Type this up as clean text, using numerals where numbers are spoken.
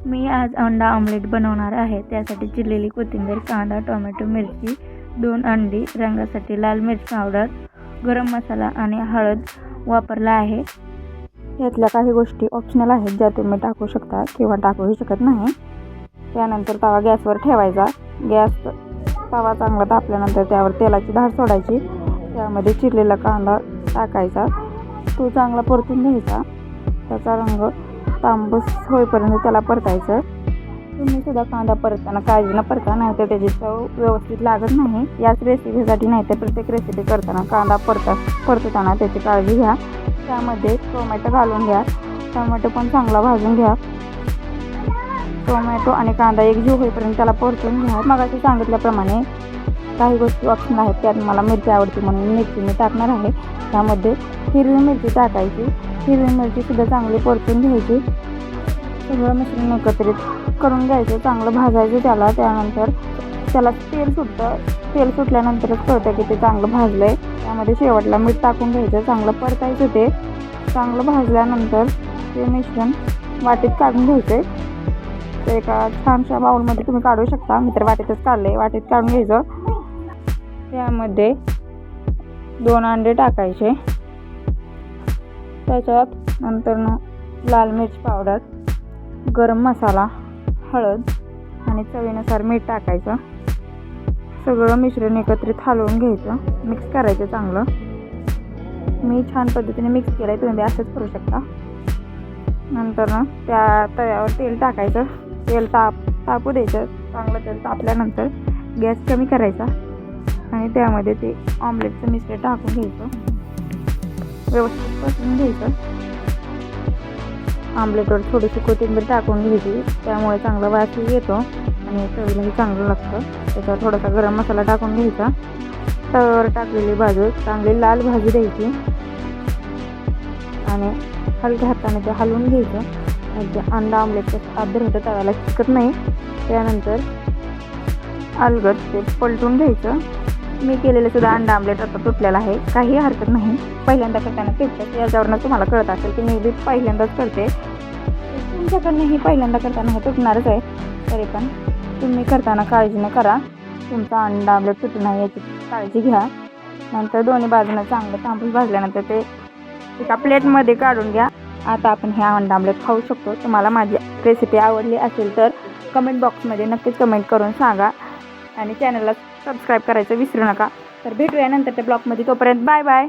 मी आज अंडा ऑमलेट बनवणार आहे. त्यासाठी चिरलेली कोथिंबीर, कांदा, टोमॅटो, मिरची, 2 अंडी, रंगासाठी लाल मिर्च पावडर, गरम मसाला आणि हळद वापरला आहे. यातल्या काही गोष्टी ऑप्शनल आहेत ज्या तुम्ही टाकू शकता किंवा टाकूही शकत नाही. त्यानंतर तवा गॅसवर ठेवायचा. तवा चांगला तापल्यानंतर त्यावर तेलाची धार सोडायची. त्यामध्ये चिरलेला कांदा टाकायचा. तो चांगला परतून घ्यायचा. त्याचा रंग तांबूस होईपर्यंत त्याला परतायचं. तुम्ही सुद्धा कांदा परतताना काळजी न परता, नाही तर त्याची चव व्यवस्थित लागत नाही. याच रेसिपीसाठी नाही तर प्रत्येक रेसिपी करताना कांदा परतताना त्याची काळजी घ्या. त्यामध्ये टोमॅटो घालून घ्या. टोमॅटो पण चांगला भाजून घ्या. टोमॅटो आणि कांदा एकजीव होईपर्यंत त्याला परतून घ्या. मगाशी सांगितल्याप्रमाणे काही गोष्टी ऑप्शनल आहेत. त्यात मला मिरची आवडते म्हणून मिरची मी टाकणार आहे. त्यामध्ये हिरवी मिरची टाकायची. हिरवी मिरची सुद्धा चांगली परतून घ्यायची. सगळं मिश्रण एकत्रित करून घ्यायचं. चांगलं भाजायचं त्याला. त्यानंतर त्याला तेल सुटतं. तेल सुटल्यानंतरच कळतं की ते चांगलं भाजलं आहे. त्यामध्ये शेवटला मीठ टाकून घ्यायचं. चांगलं परतायचं. ते चांगलं भाजल्यानंतर ते मिश्रण वाटीत काढून घ्यायचं. ते एका छानशा बाउलमध्ये तुम्ही काढू शकता. मी तर वाटीतच काढलं आहे. वाटीत काढून घ्यायचं. त्यामध्ये 2 अंडे टाकायचे. त्याच्यात नंतर लाल मिर्च पावडर, गरम मसाला, हळद आणि चवीनुसार मीठ टाकायचं. सगळं मिश्रण एकत्रित हलवून घ्यायचं. मिक्स करायचं चांगलं. मी छान पद्धतीने मिक्स केलं आहे. तुम्ही असंच करू शकता. नंतर त्या तव्यावर तेल टाकायचं. तेल तापू द्यायचं. चांगलं तेल तापल्यानंतर गॅस कमी करायचा आणि त्यामध्ये ते ऑमलेटचं मिश्रण टाकून घ्यायचं. व्यवस्थित पसरून घ्यायचं. आमलेटवर थोडीशी कोथिंबीर टाकून घ्यायची. त्यामुळे चांगला वास येतो आणि चवीलाही चांगलं लागतं. त्याच्यावर थोडासा गरम मसाला टाकून घ्यायचा. तव्यावर टाकलेली बाजू चांगली लाल भाजी द्यायची आणि हलक्या हाताने ते हलवून घ्यायचं. अगदी अंडा ऑमलेटचं आदर होतं, तव्याला चिकट नाही. त्यानंतर अलगद ते पलटून घ्यायचं. मी केलेलं सुद्धा अंडा आमलेट आता तुटलेला आहे. काही हरकत नाही. पहिल्यांदा करताना तुटतं. याच्यावरनं तुम्हाला कळत असेल की मी पहिल्यांदाच करते. तुमच्याकडनंही पहिल्यांदा करताना हे तुटणारच आहे. तरी पण तुम्ही करताना काळजीने करा. तुमचा अंडा आमलेट तुटू नाही याची काळजी घ्या. नंतर दोन्ही बाजूनं चांगलं तांबूस भाजल्यानंतर ते एका प्लेटमध्ये काढून घ्या. आता आपण हे अंडा आमलेट खाऊ शकतो. तुम्हाला माझी रेसिपी आवडली असेल तर कमेंट बॉक्समध्ये नक्कीच कमेंट करून सांगा आणि चॅनलला सबस्क्राईब करायचं विसरू नका. तर भेटूया नंतर त्या ब्लॉगमध्ये. तोपर्यंत बाय बाय.